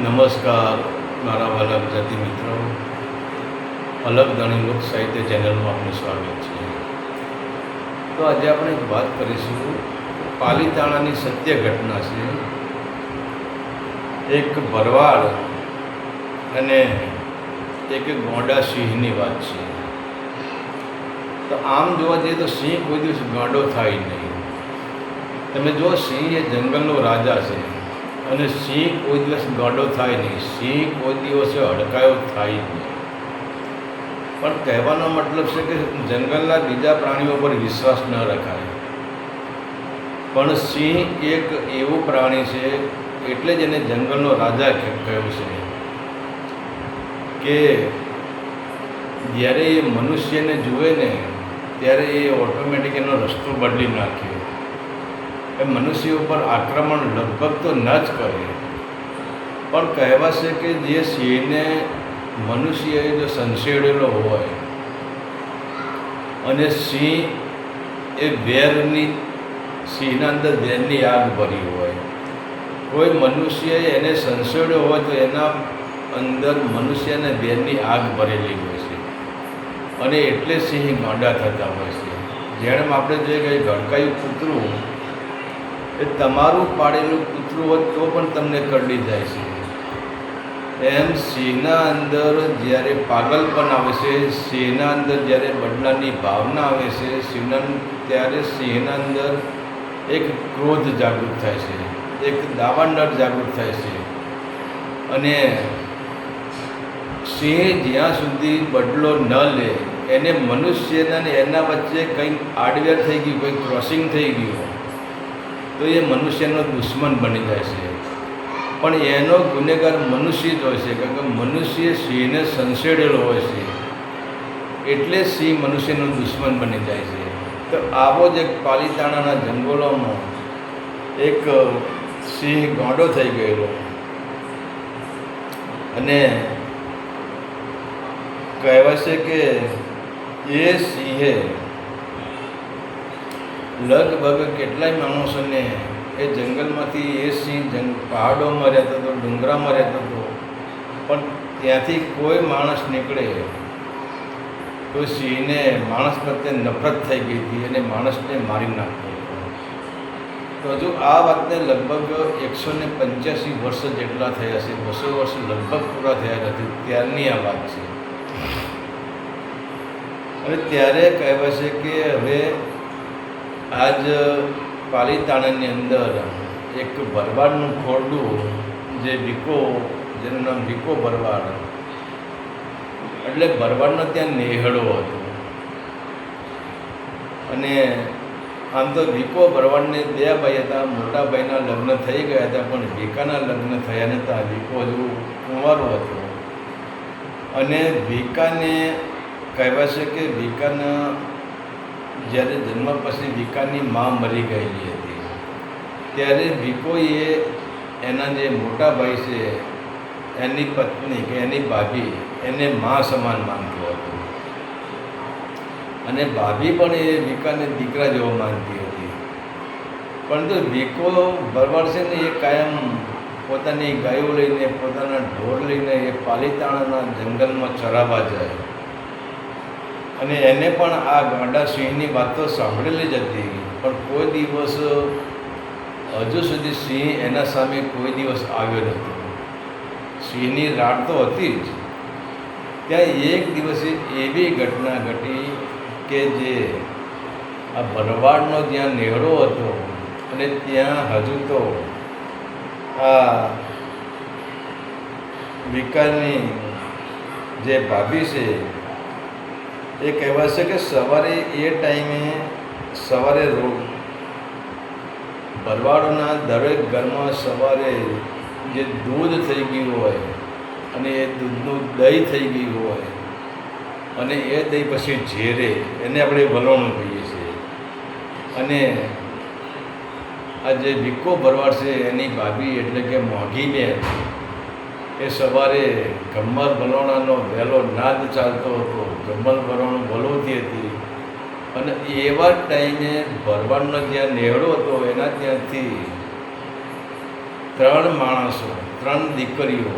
નમસ્કાર મારા વાલા ગુજરાતી મિત્રો, અલગ ધણી લોક સાહિત્ય ચેનલમાં આપનું સ્વાગત છે. તો આજે આપણે એક વાત કરીશું. પાલીતાણાની સત્ય ઘટના છે. એક ભરવાડ અને એક ગોંડા સિંહની વાત છે. તો આમ જોવા જઈએ તો સિંહ કોઈ દિવસ ગાંડો થાય નહીં. તમે જો, સિંહ એ જંગલનો રાજા છે અને સિંહ કોઈ દિવસ ગાંડો થાય નહીં. સિંહ કોઈ દિવસે હડકાયો થાય નહીં. પણ કહેવાનો મતલબ છે કે જંગલના બીજા પ્રાણીઓ પર વિશ્વાસ ન રખાય. પણ સિંહ એક એવું પ્રાણી છે, એટલે જ એને જંગલનો રાજા કહ્યું છે કે જ્યારે એ મનુષ્યને જુએ ને ત્યારે એ ઓટોમેટિક એનો રસ્તો બદલી નાખે. એ મનુષ્ય ઉપર આક્રમણ લગભગ તો ન જ કરે. પણ કહેવાશે કે જે સિંહને મનુષ્યએ જો સંશેડેલો હોય અને સિંહ એ સિંહના અંદર વેરની આગ ભરી હોય, કોઈ મનુષ્યએ એને સંશેડ્યો હોય તો એના અંદર મનુષ્યને વેરની આગ ભરેલી હોય છે અને એટલે સિંહ ગાંડા થતા હોય છે. જેમ આપણે જોઈએ કે ગડકાયું કૂતરું એ તમારું પાડેલું કૂતરું હોય તો પણ તમને કરડી જાય છે. એમ સિંહના અંદર જ્યારે પાગલપન આવે છે, સિંહના અંદર જ્યારે બદલાની ભાવના આવે છે, ત્યારે સિંહના અંદર એક ક્રોધ જાગૃત થાય છે, એક દાવાનળ જાગૃત થાય છે. અને સિંહ જ્યાં સુધી બદલો ન લે, એને મનુષ્યના ને એના વચ્ચે કંઈક આડવેર થઈ ગયું, કંઈક ક્રોસિંગ થઈ ગયું તો એ મનુષ્યનો દુશ્મન બની જાય છે. પણ એનો ગુનેગાર મનુષ્ય જ હોય છે, કારણ કે મનુષ્ય સિંહને સંશેડેલો હોય છે, એટલે સિંહ મનુષ્યનો દુશ્મન બની જાય છે. તો આવો જ એક પાલીતાણાના જંગલોમાં એક સિંહ ગાંડો થઈ ગયેલો અને કહેવાય છે કે એ સિંહે લગભગ કેટલાય માણસોને એ જંગલમાંથી એ સિંહ પહાડોમાં રહેતો હતો, ડુંગરામાં રહેતો હતો, પણ ત્યાંથી કોઈ માણસ નીકળે તો સિંહને માણસ પ્રત્યે નફરત થઈ ગઈ હતી અને માણસને મારી નાખતો હતો. તો હજુ આ વાતને લગભગ 185 વર્ષ જેટલા થયા છે, 200 વર્ષ લગભગ પૂરા થયા નથી, ત્યારની આ વાત છે. અને ત્યારે કહેવાય છે કે હવે આજ પાલીતાણાની અંદર એક ભરવાડનું ખોરડું, જે જેનું નામ વિકો ભરવાડ, એટલે ભરવાડનો ત્યાં નેહડો હતો. અને આમ તો વિકો ભરવાડને 2 ભાઈ હતા. મોટા ભાઈના લગ્ન થઈ ગયા હતા, પણ વિકાના લગ્ન થયા નહોતા. વિકો હજુ કુંવારો હતો. અને વિકાને કહેવાય છે કે વિકાના જ્યારે જન્મ પછી વિકાની મા મરી ગયેલી હતી. ત્યારે વિકોએ એના જે મોટા ભાઈ છે એની પત્ની કે એની ભાભી એને મા સમાન માનતો હતો. અને ભાભી પણ એ વિકાને દીકરા જેવો માનતી હતી. પરંતુ વિકો ભરવાડ છે ને, એ કાયમ પોતાની ગાયો લઈને, પોતાના ઢોર લઈને એ પાલીતાણાના જંગલમાં ચરાવવા જાય. અને એને પણ આ ગાંડા સિંહની વાત તો સાંભળેલી જ હતી, પણ કોઈ દિવસ હજુ સુધી સિંહ એના સામે કોઈ દિવસ આવ્યો નહોતો. સિંહની રાડ તો હતી જ. ત્યાં એક દિવસે એવી ઘટના ઘટી કે જે આ ભરવાડનો જ્યાં નેહડો હતો અને ત્યાં હજુ તો આ વિકાની જે ભાભી છે એ કહેવાય છે કે સવારે એ ટાઈમે ભરવાડોના દરેક ઘરમાં સવારે જે દૂધ થઈ ગયું હોય અને એ દૂધનું દહીં થઈ ગયું હોય અને એ દહીં પછી ઝેરે, એને આપણે વલોણું કહીએ છીએ. અને આ જે વિકો ભરવાડ છે એની ભાભી એટલે કે મોંઘી બેન, એ સવારે ગમ્મર વલોણાનો વહેલો નાદ ચાલતો હતો. ગમ્મર વલોણું વલોતી હતી. અને એવા ટાઈમે ભરવાડનો જ્યાં નેહડો હતો એના ત્યાંથી 3 3 દીકરીઓ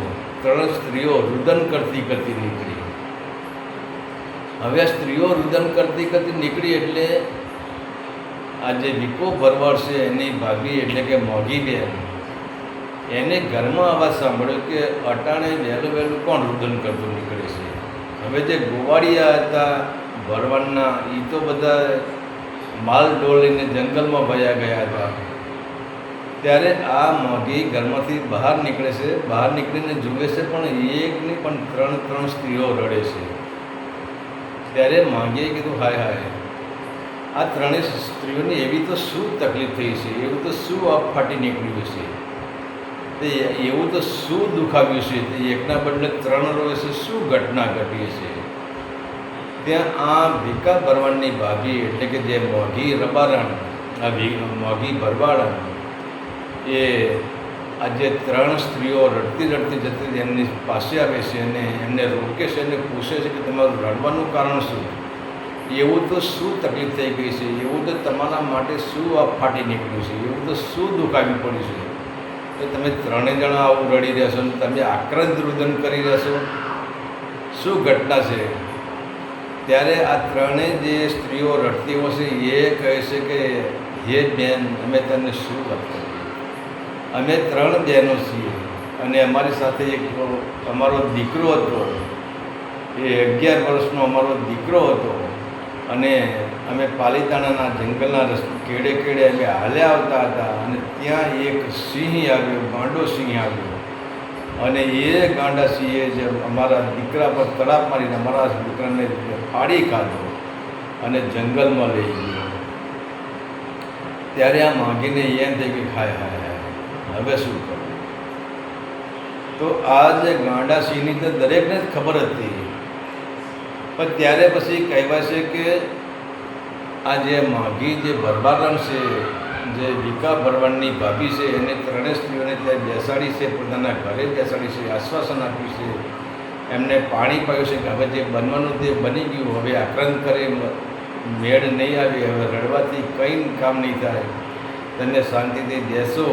3 સ્ત્રીઓ રુદન કરતી કરતી નીકળી. હવે સ્ત્રીઓ રુદન કરતી કરતી નીકળી એટલે આ જે વિકો ભરવાડ છે એની ભાભી એટલે કે મોગી બેન, એને ઘરમાં અવાજ સાંભળ્યો કે અટાણે વહેલું વહેલું કોણ રુદન કરતું નીકળે છે. હવે જે ગોવાળિયા હતા ભરવાડના એ તો બધા માલ ડોલીને જંગલમાં ભયા ગયા હતા. ત્યારે આ મોગી ઘરમાંથી બહાર નીકળે છે. બહાર નીકળીને જુએ છે પણ એકની પણ 3 સ્ત્રીઓ રડે છે. ત્યારે મોગીએ કીધું હાય હાય, આ 3 સ્ત્રીઓની એવી તો શું તકલીફ થઈ છે, એવું તો શું આપ ફાટી નીકળ્યું છે, તે એવું તો શું દુઃખ આવ્યું છે, તે એકના બદલે 3 રોવે છે, શું ઘટના ઘટી છે. ત્યાં આ વિકા ભરવાડની ભાભી એટલે કે જે મોગી રબારણ, આ મોગી ભરવાડ, એ આ જે 3 સ્ત્રીઓ રડતી રડતી જતી એમની પાસે આવે છે અને એમને રોકે છે અને પૂછે છે કે તમારું રડવાનું કારણ શું, એવું તો શું તકલીફ થઈ ગઈ છે, એવું તો તમારા માટે શું આ ફાટી નીકળ્યું છે, એવું તો શું દુઃખ આવી પડ્યું છે તો તમે 3 જણા આવું રડી રહેશો ને તમે આક્રંદ રુદન કરી રહેશો, શું ઘટના છે. ત્યારે આ 3 જે સ્ત્રીઓ રડતી હશે એ કહે છે કે હે બેન, અમે તને શું વાત કરીએ, અમે 3 બહેનો છીએ અને અમારી સાથે એક અમારો દીકરો હતો, એ 11 વર્ષનો અમારો દીકરો હતો અને અમે પાલીતાણાના જંગલના કેડે કેડે અમે હાલ્યા આવતા હતા અને ત્યાં એક સિંહ આવ્યો, ગાંડો સિંહ આવ્યો અને એ ગાંડા સિંહે જે અમારા દીકરા પર તડાપ મારીને અમારા દીકરાને ફાડી કાઢો અને જંગલમાં લઈ ગયો. ત્યારે આ માગીને એમ થઈ કે હાય હાય હાય, હવે શું કરવું. તો આ જે ગાંડા સિંહની તો દરેકને જ ખબર હતી, પણ ત્યારે પછી કહેવાય છે કે આ જે માગી જે ભરવાડ છે, જે વિકા ભરવાડની ભાભી છે, એને 3 સ્ત્રીઓને ત્યાં બેસાડી છે, પોતાના ઘરે બેસાડી છે, આશ્વાસન આપ્યું છે, એમને પાણી પાયું છે કે હવે જે બનવાનું તે બની ગયું, હવે આક્રંદ કરે મેળ નહીં આવી, હવે રડવાથી કંઈ કામ નહીં થાય, તને શાંતિથી બેસો.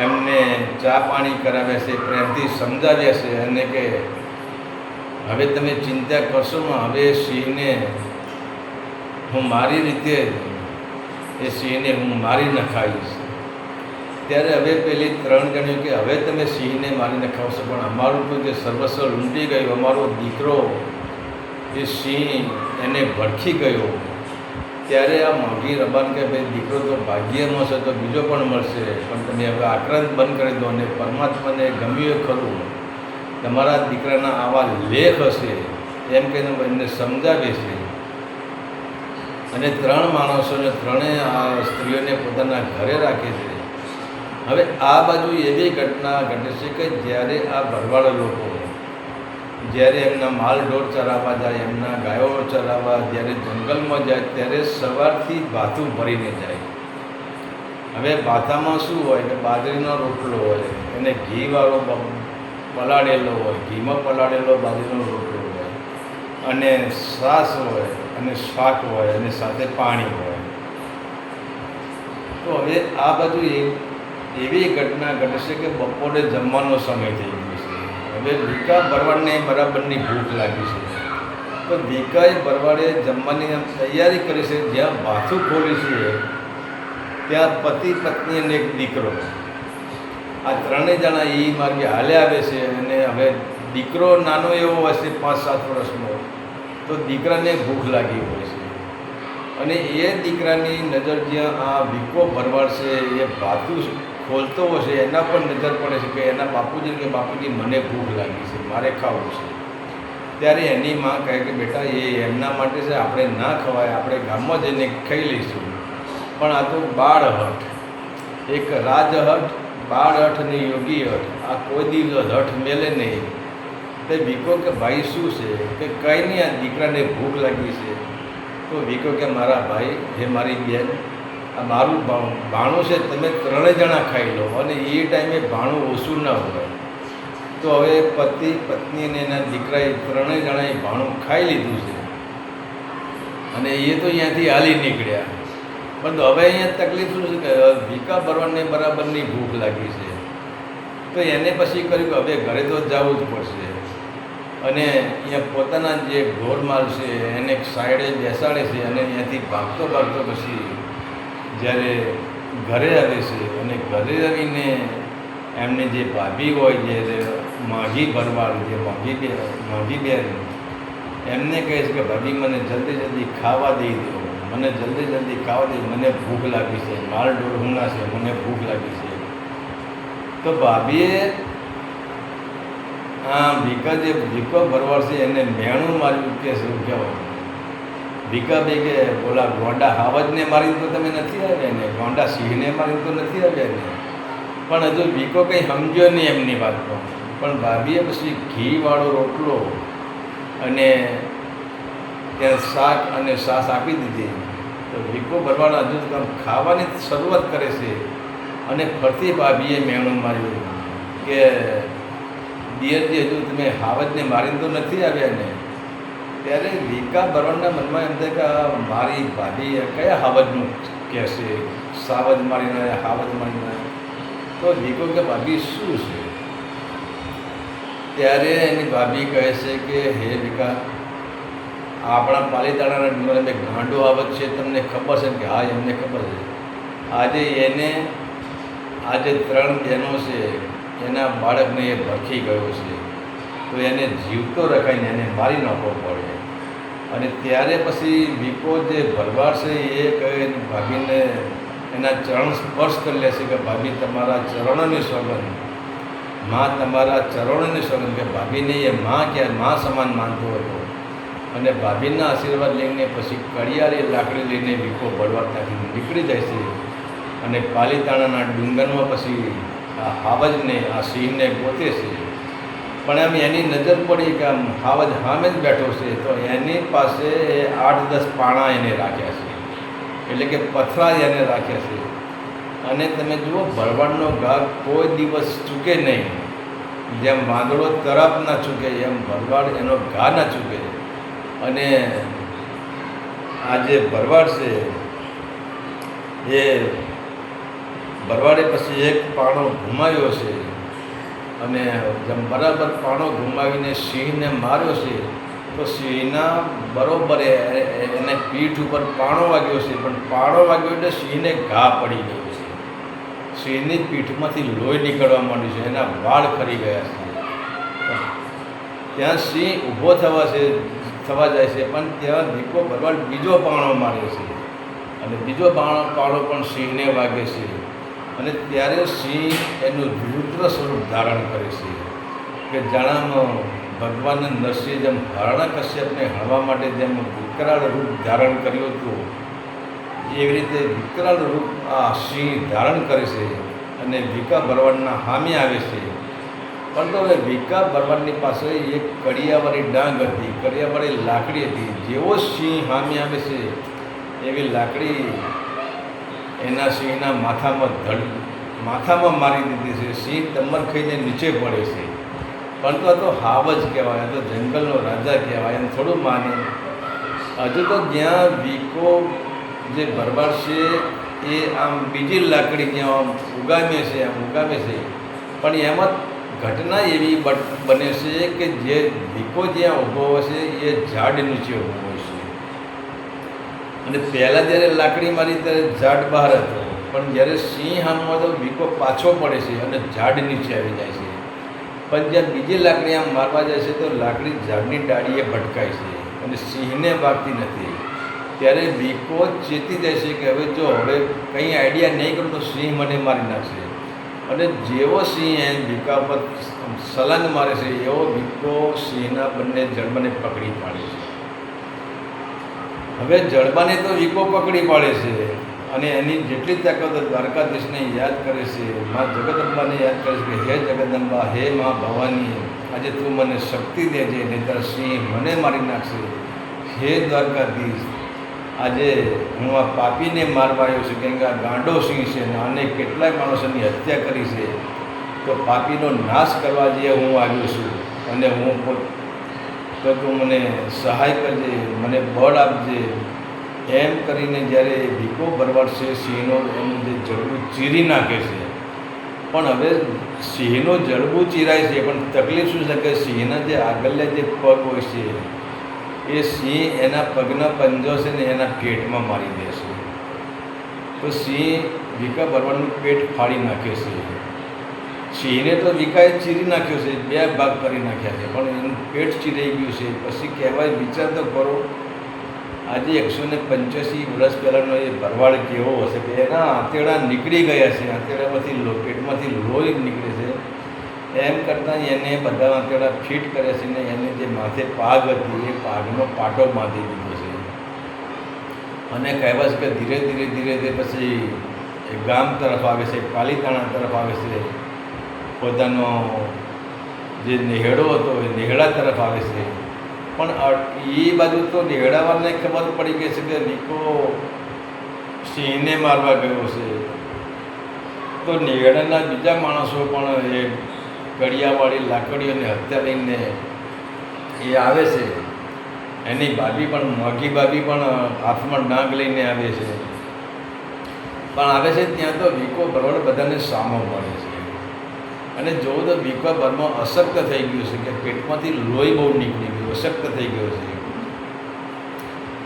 એમને ચા પાણી કરાવ્યા છે, પ્રેમથી સમજાવ્યા છે અને કે હવે તમે ચિંતા કરશો ને, હવે સિંહને હું મારી રીતે એ સિંહને હું મારી નખાવીશ. ત્યારે હવે પેલી 3 જણીઓ કે હવે તમે સિંહને મારી નખાવશો પણ અમારું તો જે સર્વસ્વ લૂંટી ગયું, અમારો દીકરો એ સિંહ એને ભડકી ગયો. ત્યારે આ મોગી રબાન કે ભાઈ દીકરો તો ભાગ્યમાં છે તો બીજો પણ મળશે, પણ તમે હવે આક્રંદ બંધ કરી દો અને પરમાત્માને ગમ્યું ખરું, તમારા દીકરાના આવા લેખ હશે એમ કહીને એમને સમજાવે છે. અને 3 માણસોને 3 આ સ્ત્રીઓને પોતાના ઘરે રાખે છે. હવે આ બાજુ એવી ઘટના ઘટે છે કે જ્યારે આ ભરવાડ લોકો જ્યારે એમના માલ ઢોર ચરાવવા જાય, એમના ગાયો ચરાવવા જ્યારે જંગલમાં જાય ત્યારે સવારથી ભાથું ભરીને જાય. હવે ભાથામાં શું હોય કે બાજરીનો રોટલો હોય, એને ઘીવાળો પલાળેલો હોય, ઘીમાં પલાળેલો બાજરીનો રોટલો હોય અને છાશ હોય અને શાક હોય અને સાથે પાણી હોય. તો હવે આ બધું એવી ઘટના ઘટશે કે બપોરે જમવાનો સમય થઈ ગયો છે. હવે વિકા ભરવાડને બરાબરની ભૂખ લાગી છે, તો વિકાએ ભરવાડે જમવાની તૈયારી કરી છે. જ્યાં ભાથું ખોલી છે ત્યાં પતિ પત્ની અને એક દીકરો, આ 3 જણા એ માર્ગે હાલે આવે છે અને હવે દીકરો નાનો એવો હશે 5-7 વર્ષનો, તો દીકરાને ભૂખ લાગી હોય છે અને એ દીકરાની નજર જ્યાં આ વિકો ભરવાડ છે એ ભાથું ખોલતો હશે એના પર નજર પડે છે કે એના બાપુજી કે બાપુજી મને ભૂખ લાગી છે, મારે ખાવું છે. ત્યારે એની માં કહે કે બેટા એ એમના માટે છે, આપણે ના ખવાય, આપણે ગામમાં જઈને ખાઈ લઈશું. પણ આ તો બાળ હઠ, એક રાજહઠ, બાળ હઠ અને યોગી હઠ, આ કોઈ દિવસ હઠ મેલે નહીં. તે વિકો કે ભાઈ શું છે કે કંઈ નહીં, આ દીકરાને ભૂખ લાગી છે. તો વિકો કે મારા ભાઈ, હે મારી બેન, આ મારું ભાણું છે, તમે 3 જણા ખાઈ લો અને એ ટાઈમે ભાણું ઓછું ના હોય. તો હવે પતિ પત્ની અને એના દીકરાએ 3 જણાએ ભાણું ખાઈ લીધું છે અને એ તો અહીંયાથી હાલી નીકળ્યા. પણ હવે અહીંયા તકલીફ શું છે કે વિકા ભરવાડને બરાબરની ભૂખ લાગી છે. તો એને પછી કર્યું કે હવે ઘરે તો જવું જ પડશે, અને અહીંયા પોતાના જે ઢોરમાલ છે એને સાઈડે બેસાડે છે, અને અહીંયાથી ભાગતો ભાગતો પછી જ્યારે ઘરે આવે છે, અને ઘરે આવીને એમને જે ભાભી હોય, જે માઘી ભરવાડ, જે માઘી બેન એમને કહે છે કે ભાભી મને જલ્દી જલ્દી ખાવા દઈ દો, મને જલ્દી જલ્દી ખાવા દે, મને ભૂખ લાગી છે, માલ ઢોર હુંગા છે, મને ભૂખ લાગી છે. તો ભાભીએ ભીખા જે ભીખો ભરવાડ છે એને મેણું માર્યું કે શું કહેવાય, ભીખાભાઈ કે બોલા ગોંડા હાવજને મારીને તો તમે નથી આવ્યા ને, ગોંડા સિંહને મારીને તો નથી આવ્યા ને. પણ હજુ ભીખો કંઈ સમજ્યો નહીં એમની વાતમાં. પણ ભાભીએ પછી ઘીવાળો રોટલો અને ત્યાં શાક અને છાશ આપી દીધી. તો ભીખો ભરવાડ હજુ ખાવાની શરૂઆત કરે છે, અને ફરતી ભાભીએ મેણું માર્યું કે દિયરજી હજુ તમે હાવજને મારીને તો નથી આવ્યા ને. ત્યારે ભીખા ભરવાડના મનમાં એમ થાય કે મારી ભાભી કયા હાવજનું કહેશે, સાવજ મારીને હાવજ મારીને. તો ભીખો કે ભાભી શું છે? ત્યારે એની ભાભી કહે છે કે હે ભીખા, આપણા પાલીતાણાના ડુંગર એક ગાંડો આવત છે, તમને ખબર છે કે? હા, એમને ખબર છે. આજે 3 બહેનો છે, એના બાળકને એ ભરખી ગયો છે, તો એને જીવતો રખાઈને એને મારી નાખવો પડે. અને ત્યારે પછી ભીખો જે ભરવાડ છે એ કહે ભાભીને એના ચરણ સ્પર્શ કરી લેશે કે ભાભી તમારા ચરણોની સોગંદ, માં તમારા ચરણોની સોગંદ. કે ભાભીને એ માં સમાન માનતો હતો. અને ભાભીના આશીર્વાદ લઈને પછી કડિયાળી લાકડી લઈને ભીખો ભરવાડ ત્યાંથી નીકળી જાય છે, અને પાલીતાણાના ડુંગરમાં પછી આ હાવજને, આ સિંહને ગોતે છે. પણ એમ એની નજર પડી કે આમ હાવજ સામે જ બેઠો છે, તો એની પાસે 8-10 પાણા એને રાખ્યા છે, એટલે કે પથરા એને રાખ્યા છે. અને તમે જુઓ, ભરવાડનો ઘા કોઈ દિવસ ચૂકે નહીં. જેમ વાંદડો તરફ ના ચૂકે એમ ભરવાડ એનો ઘા ના ચૂકે. અને આ જે ભરવાડ છે એ ભરવાડે પછી એક પાણો ઘુમાવ્યો છે, અને જેમ બરાબર પાણો ઘુમાવીને સિંહને માર્યો છે, તો સિંહના બરોબર એને પીઠ ઉપર પાણો વાગ્યો છે. પણ પાણો વાગ્યો એટલે સિંહને ઘા પડી ગયો છે, સિંહની પીઠમાંથી લોહી નીકળવા માંડ્યું છે, એના વાળ ખરી ગયા છે. ત્યાં સિંહ ઊભો થવા જાય છે, પણ ત્યાં ભીખો ભરવાડ બીજો પાણો મારે છે, અને બીજો પાણો પણ સિંહને વાગે છે. અને ત્યારે સિંહ એનું રુદ્ર સ્વરૂપ ધારણ કરે છે, કે જાણામાં ભગવાન નરસિંહ જેમ હરણ્યકશ્યપને હણવા માટે જેમ વિકરાળ રૂપ ધારણ કર્યું હતું, એવી રીતે વિકરાળ રૂપ આ સિંહ ધારણ કરે છે, અને ભીખા ભરવાડના સામે આવે છે. પરંતુ હવે ભીખા ભરવાડની પાસે એક કડિયાવાળી ડાંગ હતી, કડિયાવાળી લાકડી હતી. જેવો સિંહ સામે આવે છે એવી લાકડી એના સિંહના માથામાં મારી દીધી છે. સિંહ તમર ખાઈને નીચે પડે છે. પરંતુ આ તો હાવજ કહેવાય, આ તો જંગલનો રાજા કહેવાય, એમ થોડું માને. હજુ તો જ્યાં ભીખો જે ભરવાડ છે એ આમ બીજી લાકડી જ્યાં ઉગામે છે, પણ એમાં ઘટના એવી બને છે કે જે ભીખો જ્યાં ઊભો હોય છે એ ઝાડ નીચે ઊભો હોય છે. અને પહેલાં જ્યારે લાકડી મારી ત્યારે ઝાડ બહાર હતો, પણ જ્યારે સિંહ સામો તો ભીખો પાછો પડે છે અને ઝાડ નીચે આવી જાય છે. પણ જ્યાં બીજી લાકડી આમ મારવા જાય છે તો લાકડી ઝાડની ડાળીએ ભટકાય છે અને સિંહને વાગતી નથી. ત્યારે ભીખો ચેતી જાય છે કે હવે કંઈ આઈડિયા નહીં કરું તો સિંહ મને મારી નાખશે. અને જેવો સિંહ એ ભીખા પર સલાંગ મારે છે એવો ભીખો સિંહના બંને જડબાને પકડી પાડે છે. હવે જડબાને તો ભીખો પકડી પાડે છે, અને એની જેટલી તાકાત દ્વારકાધીશને યાદ કરે છે, મા જગદંબાને યાદ કરે છે કે હે જગદંબા, હે મા ભવાની, આજે તું મને શક્તિ દેજે, નહીંતર સિંહ મને મારી નાખશે. હે દ્વારકાધીશ, આજે હું આ પાપીને મારવા આવ્યો છું, કેમ કે આ ગાંડો સિંહ છે ને આને કેટલાય માણસોની હત્યા કરી છે, તો પાપીનો નાશ કરવા જે હું આવ્યો છું, અને તો તું મને સહાય કરજે, મને બળ આપજે. એમ કરીને જ્યારે ભીખો ભરવાડ છે સિંહનો એનું જે જડબું ચીરી નાખે છે, પણ હવે સિંહનો જડબું ચીરાય છે, પણ તકલીફ શું છે કે સિંહના જે આગળના જે પગ હોય છે એ સિંહ એના પગના પંજો છે ને એના પેટમાં મારી દેશે. તો સિંહ વિકા ભરવાડનું પેટ ફાડી નાખે છે. સિંહને તો વિકાએ ચીરી નાખ્યો છે, 2 ભાગ કરી નાખ્યા છે, પણ એનું પેટ ચીરાઈ ગયું છે. પછી કહેવાય, વિચાર તો કરો, આજે 185 વર્ષ પહેલાંનો એ ભરવાડ કેવો હશે કે એના આંતરડા નીકળી ગયા છે, આંતરડામાંથી પેટમાંથી લોહી નીકળે છે. એમ કરતાં એને બધા આંતરડા ફિટ કર્યા છે ને એને જે માથે પાગ હતી એ પાગનો પાટો બાંધી દીધો છે. અને કહેવાય છે કે ધીરે ધીરે પછી એ ગામ તરફ આવે છે, પાલીતાણા તરફ આવે છે, પોતાનો જે નેહડો હતો એ નેહડા તરફ આવે છે. પણ એ બાજુ તો નેહડાવાળાને ખબર પડી ગઈ છે કે વિકો સિંહને મારવા ગયો છે. તો નેહડાના બીજા માણસો પણ એ કડિયાવાળી લાકડીઓને હથિયાર લઈને એ આવે છે. એની ભાભી પણ, મોઘી ભાભી પણ હાથમાં ડાંગ લઈને આવે છે. પણ આવે છે ત્યાં તો વિકો ભરવાડ બધાને સામો મળે છે. અને જોવું તો વિકો ભરમાં અશક્ત થઈ ગયું છે કે પેટમાંથી લોહી બહુ નીકળી ગયું, અશક્ત થઈ ગયો છે.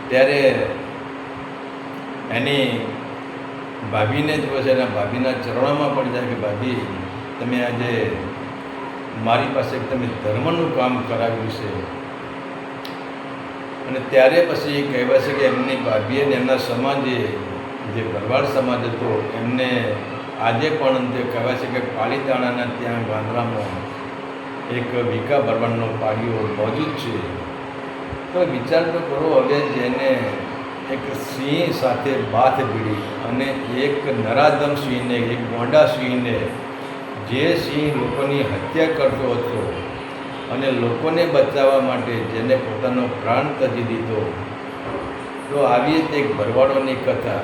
ત્યારે એની ભાભીને જોવે છે અને ભાભીના ચરણોમાં પડી જાય કે ભાભી, તમે આજે મારી પાસે તમે ધર્મનું કામ કરાવ્યું છે. અને ત્યારે પછી કહેવાય છે કે એમની ભાભીએ ને એમના સમાજે, જે ભરવાડ સમાજ હતો, એમને આજે પણ જે કહેવાય છે કે પાલીતાણાના ત્યાં ગાંધરામાં એક વિકા ભરવાડનો પાડીઓ મોજૂદ છે. તો વિચાર તો કરો, હવે જેને એક સિંહ સાથે બાથ ભીડી અને એક નરાધમ સિંહને, એક ગોંડા સિંહને, જે સિંહ લોકોની હત્યા કરતો હતો અને લોકોને બચાવવા માટે જેને પોતાનો પ્રાણ ત્યજી દીધો, તો આવી એક ભરવાડોની કથા